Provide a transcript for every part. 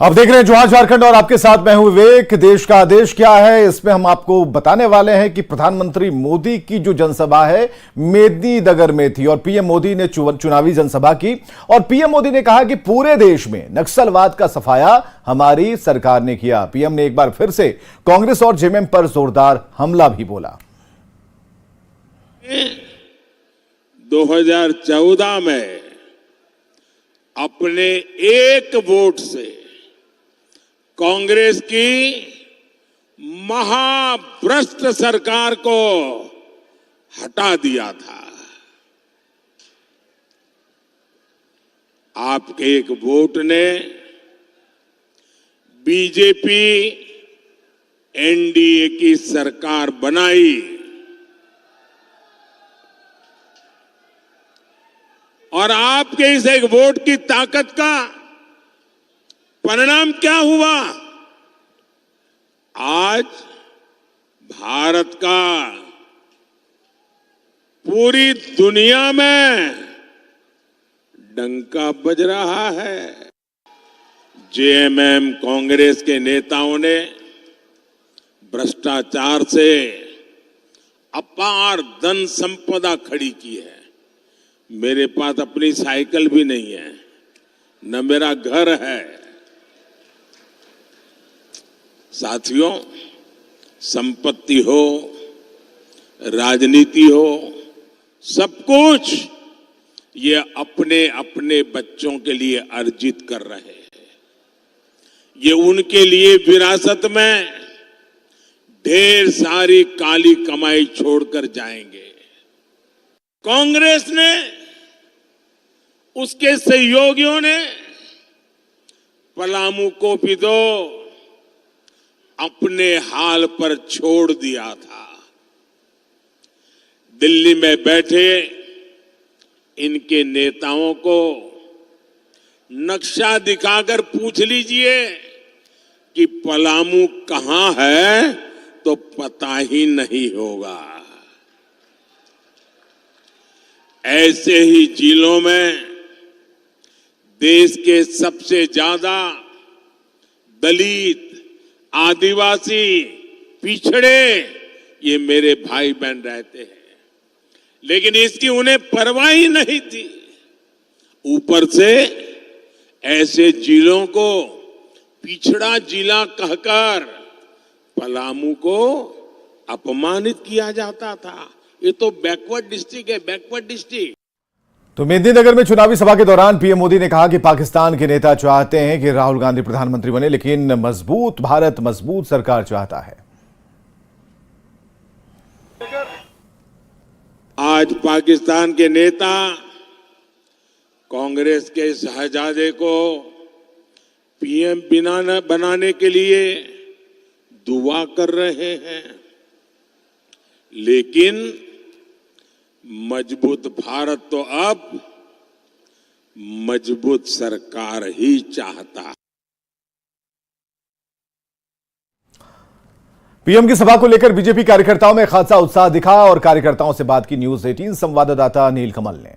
आप देख रहे हैं जोहार झारखंड और आपके साथ मैं हूं विवेक। देश का आदेश क्या है, इसमें हम आपको बताने वाले हैं कि प्रधानमंत्री मोदी की जो जनसभा है मेदिनीनगर में थी और पीएम मोदी ने चुनावी जनसभा की और पीएम मोदी ने कहा कि पूरे देश में नक्सलवाद का सफाया हमारी सरकार ने किया। पीएम ने एक बार फिर से कांग्रेस और जेएमएम पर जोरदार हमला भी बोला। 2014 में अपने एक वोट से कांग्रेस की महाभ्रष्ट सरकार को हटा दिया था। आपके एक वोट ने बीजेपी एनडीए की सरकार बनाई और आपके इस एक वोट की ताकत का परिणाम क्या हुआ? आज भारत का पूरी दुनिया में डंका बज रहा है। जेएमएम कांग्रेस के नेताओं ने भ्रष्टाचार से अपार धन संपदा खड़ी की है। मेरे पास अपनी साइकिल भी नहीं है, न मेरा घर है। साथियों, संपत्ति हो, राजनीति हो, सब कुछ ये अपने अपने बच्चों के लिए अर्जित कर रहे हैं। ये उनके लिए विरासत में ढेर सारी काली कमाई छोड़कर जाएंगे। कांग्रेस ने, उसके सहयोगियों ने पलामू को भी तो अपने हाल पर छोड़ दिया था। दिल्ली में बैठे इनके नेताओं को नक्शा दिखाकर पूछ लीजिए कि पलामू कहां है तो पता ही नहीं होगा। ऐसे ही जिलों में देश के सबसे ज्यादा दलित, आदिवासी, पिछड़े ये मेरे भाई बहन रहते हैं, लेकिन इसकी उन्हें परवाह ही नहीं थी। ऊपर से ऐसे जिलों को पिछड़ा जिला कहकर पलामू को अपमानित किया जाता था। ये तो बैकवर्ड डिस्ट्रिक्ट है, बैकवर्ड डिस्ट्रिक्ट। तो मेदिनीनगर में चुनावी सभा के दौरान पीएम मोदी ने कहा कि पाकिस्तान के नेता चाहते हैं कि राहुल गांधी प्रधानमंत्री बने, लेकिन मजबूत भारत, मजबूत सरकार चाहता है। आज पाकिस्तान के नेता कांग्रेस के शहजादे को पीएम बनाने के लिए दुआ कर रहे हैं, लेकिन मजबूत भारत तो अब मजबूत सरकार ही चाहता है। पीएम की सभा को लेकर बीजेपी कार्यकर्ताओं में खासा उत्साह दिखा और कार्यकर्ताओं से बात की न्यूज 18 संवाददाता नील कमल ने।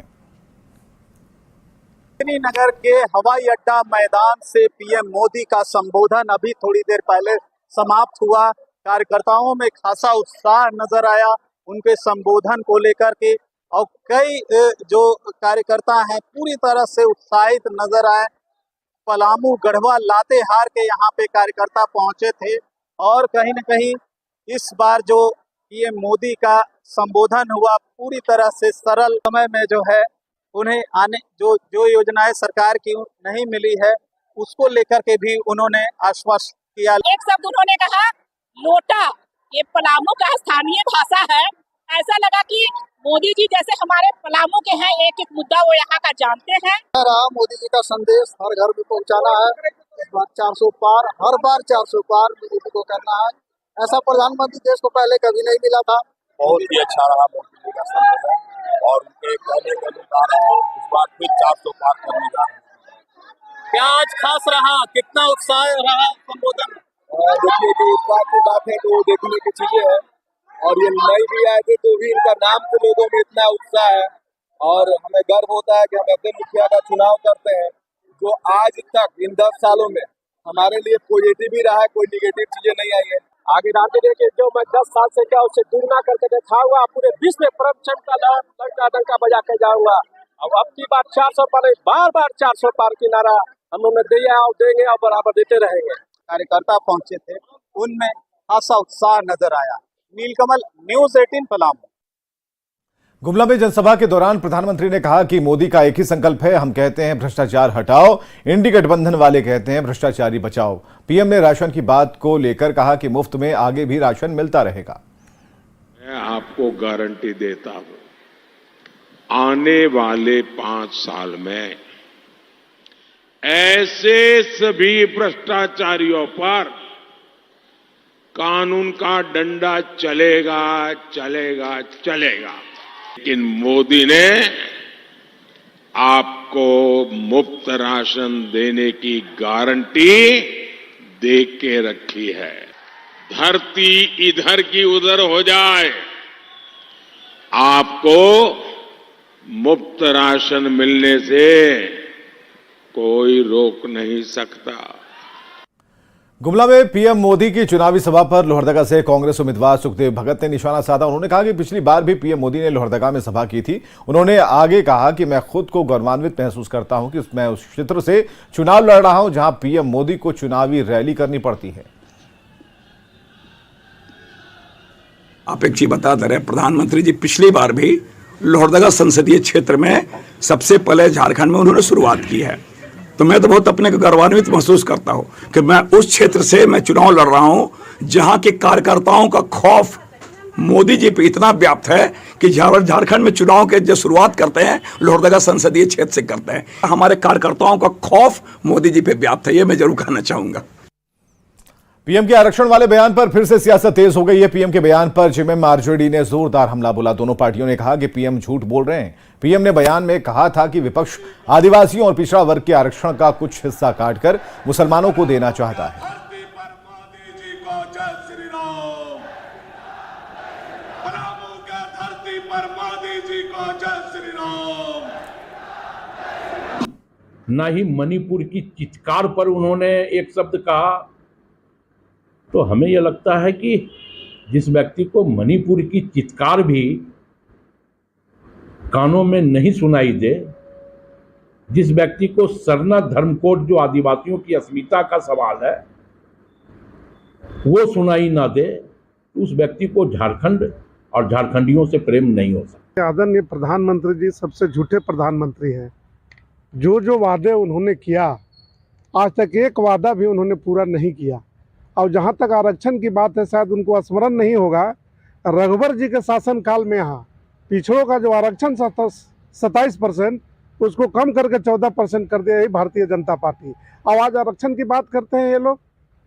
मेदिनीनगर के हवाई अड्डा मैदान से पीएम मोदी का संबोधन अभी थोड़ी देर पहले समाप्त हुआ। कार्यकर्ताओं में खासा उत्साह नजर आया उनके संबोधन को लेकर के, और कई जो कार्यकर्ता हैं पूरी तरह से उत्साहित नजर आए। पलामू, गढ़वा, लातेहार के यहाँ पे कार्यकर्ता पहुंचे थे और कहीं न कहीं इस बार जो पीएम मोदी का संबोधन हुआ पूरी तरह से सरल समय में जो है उन्हें आने जो योजनाएं सरकार की नहीं मिली है उसको लेकर के भी उन्होंने आश्वस्त किया। एक शब्द उन्होंने कहा लोटा, ये पलामू का स्थानीय भाषा है। ऐसा लगा कि मोदी जी जैसे हमारे पलामू के हैं, एक एक मुद्दा वो यहाँ का जानते हैं। मोदी जी का संदेश हर घर में पहुँचाना है। इस बार 400 पार, हर बार 400 पार बीजेपी को करना है। ऐसा प्रधानमंत्री देश को पहले कभी नहीं मिला था। बहुत ही अच्छा रहा मोदी जी का संबोधन और उनके कहने के अनुसार इस बार फिर 400 पार करने जा रहे हैं। क्या आज खास रहा, कितना उत्साह रहा संबोधन? देखिए, जो उत्साह की बात है तो देखने की चीजें है और ये नई भी आए थे तो भी इनका नाम से लोगों में इतना उत्साह है और हमें गर्व होता है कि हम ऐसे मुखिया का चुनाव करते हैं जो आज तक इन 10 सालों में हमारे लिए पॉजिटिव ही रहा है, कोई निगेटिव चीजें नहीं आई है। आगे रामजी ने कि जो मैं 10 साल से क्या उससे दुगना करके दिखाऊंगा, पूरे विश्व में परमचंद का डंका बजा के जाऊंगा। अब की बार 400 पार, बार 400 पार की नारा हम लोग दिया और देंगे और बराबर देते रहेंगे। कार्यकर्ता पहुंचे थे, उनमें खासा उत्साह नजर आया। नीलकमल, न्यूज़ 18 पलामू। गुमला में जनसभा के दौरान प्रधानमंत्री ने कहा कि मोदी का एक ही संकल्प है, हम कहते हैं भ्रष्टाचार हटाओ, इंडी गठबंधन वाले कहते हैं भ्रष्टाचारी बचाओ। पीएम ने राशन की बात को लेकर कहा कि मुफ्त में आगे भी राशन मिलता रहेगा। मैं आपको गारंटी देता हूं, आने वाले 5 साल में ऐसे सभी भ्रष्टाचारियों पर कानून का डंडा चलेगा चलेगा चलेगा। लेकिन मोदी ने आपको मुफ्त राशन देने की गारंटी दे के रखी है। धरती इधर की उधर हो जाए, आपको मुफ्त राशन मिलने से कोई रोक नहीं सकता। गुमला में पीएम मोदी की चुनावी सभा पर लोहरदगा से कांग्रेस उम्मीदवार सुखदेव भगत ने निशाना साधा। उन्होंने कहा कि पिछली बार भी पीएम मोदी ने लोहरदगा में सभा की थी। उन्होंने आगे कहा कि मैं खुद को गौरवान्वित महसूस करता हूं कि मैं उस क्षेत्र से चुनाव लड़ रहा हूं जहां पीएम मोदी को चुनावी रैली करनी पड़ती है। आप एक चीज बताते रहे, प्रधानमंत्री जी पिछली बार भी लोहरदगा संसदीय क्षेत्र में सबसे पहले झारखंड में उन्होंने शुरुआत की है। तो मैं तो बहुत अपने को गौरवान्वित महसूस करता हूं कि मैं उस क्षेत्र से मैं चुनाव लड़ रहा हूं जहां के कार्यकर्ताओं का खौफ मोदी जी पे इतना व्याप्त है कि झारखंड में चुनाव के जो शुरुआत करते हैं लोहरदगा संसदीय क्षेत्र से करते हैं। हमारे कार्यकर्ताओं का खौफ मोदी जी पे व्याप्त है, ये मैं जरूर कहना चाहूंगा। पीएम के आरक्षण वाले बयान पर फिर से सियासत तेज हो गई है। पीएम के बयान पर जिम्मे आरजेडी ने जोरदार हमला बोला। दोनों पार्टियों ने कहा कि पीएम झूठ बोल रहे हैं। पीएम ने बयान में कहा था कि विपक्ष आदिवासियों और पिछड़ा वर्ग के आरक्षण का कुछ हिस्सा काटकर मुसलमानों को देना चाहता है। ना ही मणिपुर की चित्कार पर उन्होंने एक शब्द कहा। तो हमें यह लगता है कि जिस व्यक्ति को मणिपुर की चित्कार भी कानों में नहीं सुनाई दे, जिस व्यक्ति को सरना धर्मकोड जो आदिवासियों की अस्मिता का सवाल है वो सुनाई ना दे, उस व्यक्ति को झारखंड और झारखंडियों से प्रेम नहीं हो सकता। आदरणीय प्रधानमंत्री जी सबसे झूठे प्रधानमंत्री हैं। जो वादे उन्होंने किया, आज तक एक वादा भी उन्होंने पूरा नहीं किया। और जहाँ तक आरक्षण की बात है, शायद उनको स्मरण नहीं होगा, रघुवर जी के शासनकाल में यहाँ पिछड़ों का जो आरक्षण 27% उसको कम करके 14% कर दिया, यही भारतीय जनता पार्टी। अब आज आरक्षण की बात करते हैं ये लोग।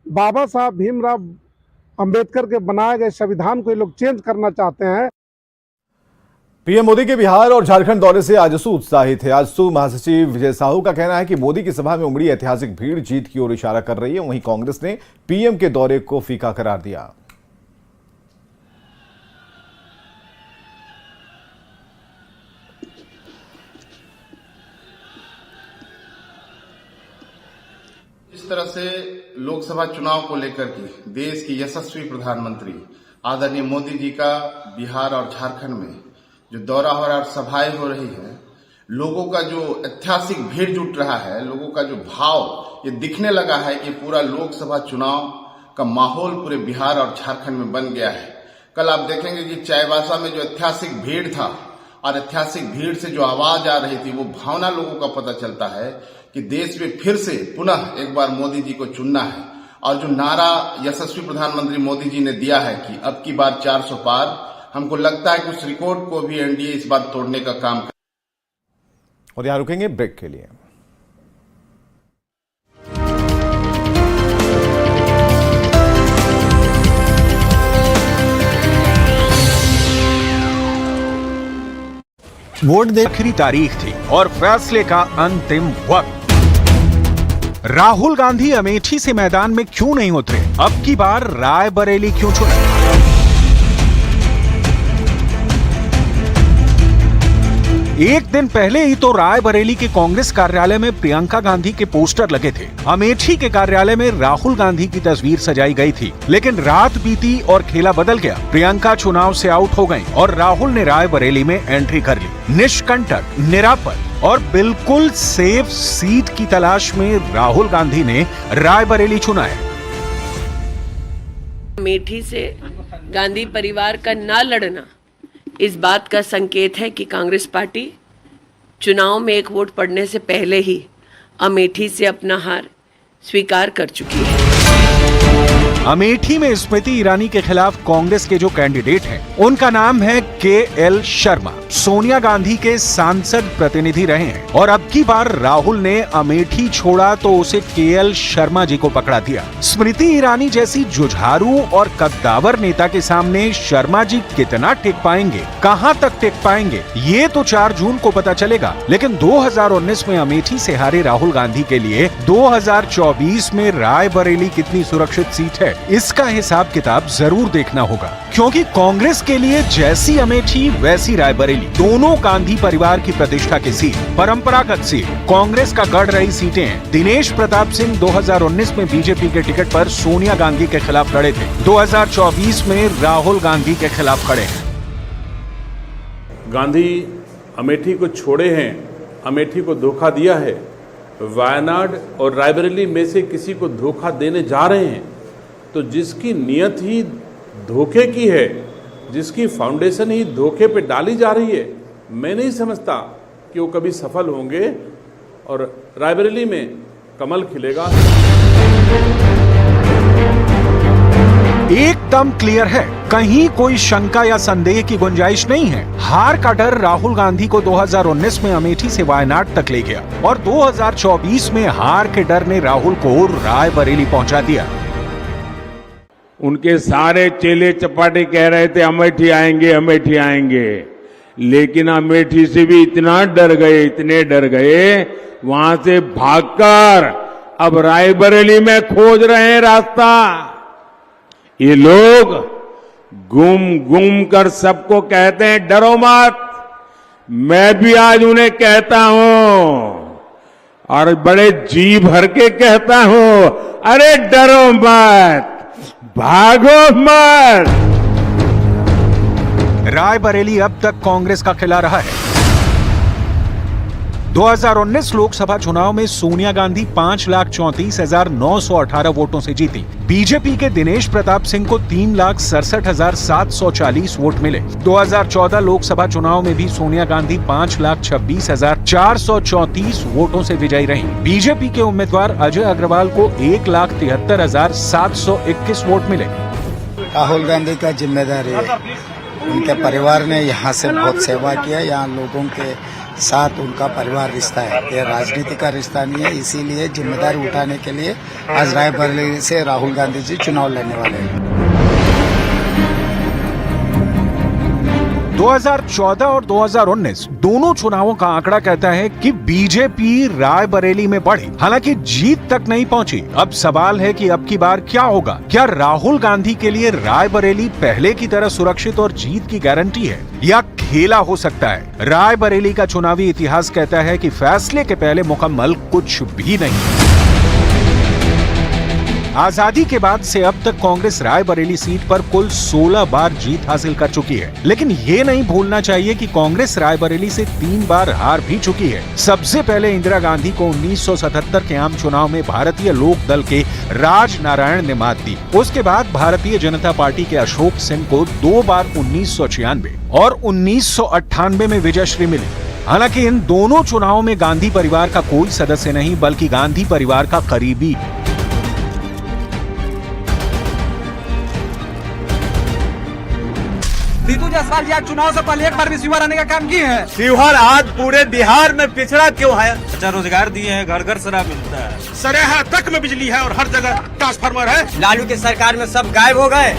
बाबा साहब भीमराव अंबेडकर के बनाए गए संविधान को ये लोग चेंज करना चाहते हैं। पीएम मोदी के बिहार और झारखंड दौरे से आजसू उत्साहित है। आजसू महासचिव विजय साहू का कहना है कि मोदी की सभा में उमड़ी ऐतिहासिक भीड़ जीत की ओर इशारा कर रही है। वहीं कांग्रेस ने पीएम के दौरे को फीका करार दिया। इस तरह से लोकसभा चुनाव को लेकर के देश के यशस्वी प्रधानमंत्री आदरणीय मोदी जी का बिहार और झारखंड में जो दौरा हो रहा है और सभाएं हो रही है, लोगों का जो ऐतिहासिक भीड़ जुट रहा है, लोगों का जो भाव ये दिखने लगा है कि पूरा लोकसभा चुनाव का माहौल पूरे बिहार और झारखंड में बन गया है। कल आप देखेंगे कि चाईबासा में जो ऐतिहासिक भीड़ था और ऐतिहासिक भीड़ से जो आवाज आ रही थी, वो भावना लोगों का पता चलता है कि देश में फिर से पुनः एक बार मोदी जी को चुनना है। और जो नारा यशस्वी प्रधानमंत्री मोदी जी ने दिया है कि अब की बार 400 पार, हमको लगता है कि उस रिकॉर्ड को भी एनडीए इस बार तोड़ने का काम कर। और यहां रुकेंगे ब्रेक के लिए। वोट देने की आखिरी तारीख थी और फैसले का अंतिम वक्त। राहुल गांधी अमेठी से मैदान में क्यों नहीं उतरे? अब की बार रायबरेली क्यों चुने? एक दिन पहले ही तो रायबरेली के कांग्रेस कार्यालय में प्रियंका गांधी के पोस्टर लगे थे। अमेठी के कार्यालय में राहुल गांधी की तस्वीर सजाई गई थी, लेकिन रात बीती और खेला बदल गया। प्रियंका चुनाव से आउट हो गयी और राहुल ने रायबरेली में एंट्री कर ली। निष्कंटक, निरापद और बिल्कुल सेफ सीट की तलाश में राहुल गांधी ने रायबरेली चुना है। अमेठी से गांधी परिवार का ना लड़ना इस बात का संकेत है कि कांग्रेस पार्टी चुनाव में एक वोट पड़ने से पहले ही अमेठी से अपना हार स्वीकार कर चुकी है। अमेठी में स्मृति ईरानी के खिलाफ कांग्रेस के जो कैंडिडेट हैं, उनका नाम है के.एल. शर्मा। सोनिया गांधी के सांसद प्रतिनिधि रहे हैं और अब की बार राहुल ने अमेठी छोड़ा तो उसे के.एल. शर्मा जी को पकड़ा दिया। स्मृति ईरानी जैसी जुझारू और कद्दावर नेता के सामने शर्मा जी कितना टिक पाएंगे, कहां तक टिक पाएंगे, ये तो 4 जून को पता चलेगा। लेकिन 2019 में अमेठी से हारे राहुल गांधी के लिए 2024 में रायबरेली कितनी सुरक्षित सीट है, इसका हिसाब किताब जरूर देखना होगा, क्योंकि कांग्रेस के लिए जैसी अमेठी वैसी रायबरेली, दोनों गांधी परिवार की प्रतिष्ठा की सीट, परंपरागत सीट, कांग्रेस का गढ़ रही सीटें हैं। दिनेश प्रताप सिंह 2019 में बीजेपी के टिकट पर सोनिया गांधी के खिलाफ लड़े थे, 2024 में राहुल गांधी के खिलाफ खड़े हैं। गांधी अमेठी को छोड़े हैं, अमेठी को धोखा दिया है। वायनाड और रायबरेली में से किसी को धोखा देने जा रहे हैं, तो जिसकी नियत ही धोखे की है, जिसकी फाउंडेशन ही धोखे पे डाली जा रही है, मैं नहीं समझता कि वो कभी सफल होंगे और रायबरेली में कमल खिलेगा। एकदम क्लियर है, कहीं कोई शंका या संदेह की गुंजाइश नहीं है। हार का डर राहुल गांधी को 2019 में अमेठी से वायनाड तक ले गया और 2024 में हार के डर ने राहुल को रायबरेली पहुंचा दिया। उनके सारे चेले चपाटे कह रहे थे अमेठी आएंगे, अमेठी आएंगे, लेकिन अमेठी से भी इतना डर गए, इतने डर गए, वहां से भागकर अब रायबरेली में खोज रहे हैं रास्ता। ये लोग गुम कर सबको कहते हैं डरो मत। मैं भी आज उन्हें कहता हूं और बड़े जी भर के कहता हूं, अरे डरो मत, भागो मत। रायबरेली अब तक कांग्रेस का किला रहा है। 2019 लोकसभा चुनाव में सोनिया गांधी 5,34,918 वोटों से जीती। बीजेपी के दिनेश प्रताप सिंह को 3,67,740 वोट मिले। 2014 लोकसभा चुनाव में भी सोनिया गांधी 5,26,434 वोटों से विजयी रहीं। बीजेपी के उम्मीदवार अजय अग्रवाल को 1,73,721 वोट मिले। राहुल गांधी का जिम्मेदारी है, उनके परिवार ने यहाँ से बहुत सेवा किया, यहाँ लोगों के साथ उनका परिवार रिश्ता है, ये राजनीति का रिश्ता नहीं है। इसीलिए जिम्मेदारी उठाने के लिए आज रायबरेली से राहुल गांधी जी चुनाव लड़ने वाले हैं। 2014 और 2019 दोनों चुनावों का आंकड़ा कहता है कि बीजेपी रायबरेली में बढ़ी, हालांकि जीत तक नहीं पहुंची। अब सवाल है कि अब की बार क्या होगा? क्या राहुल गांधी के लिए रायबरेली पहले की तरह सुरक्षित और जीत की गारंटी है, या खेला हो सकता है? रायबरेली का चुनावी इतिहास कहता है कि फैसले के पहले मुकम्मल कुछ भी नहीं। आजादी के बाद से अब तक कांग्रेस रायबरेली सीट पर कुल 16 बार जीत हासिल कर चुकी है, लेकिन ये नहीं भूलना चाहिए कि कांग्रेस रायबरेली से 3 बार हार भी चुकी है। सबसे पहले इंदिरा गांधी को 1977 के आम चुनाव में भारतीय लोक दल के राज नारायण ने मात दी। उसके बाद भारतीय जनता पार्टी के अशोक सिंह को 2 बार 1996 और 1998 में विजयश्री मिली। हालांकि इन दोनों चुनावों में गांधी परिवार का कोई सदस्य नहीं, बल्कि गांधी परिवार का करीबी जीतू जायसवाल जी आज चुनाव से पहले एक बार भी शिवहर आने का काम किए हैं। शिवहर आज पूरे बिहार में पिछड़ा क्यों है? अच्छा रोजगार दिए हैं, घर घर शराब मिलता है, सरेहा तक में बिजली है और हर जगह ट्रांसफार्मर है। लालू की सरकार में सब गायब हो गए।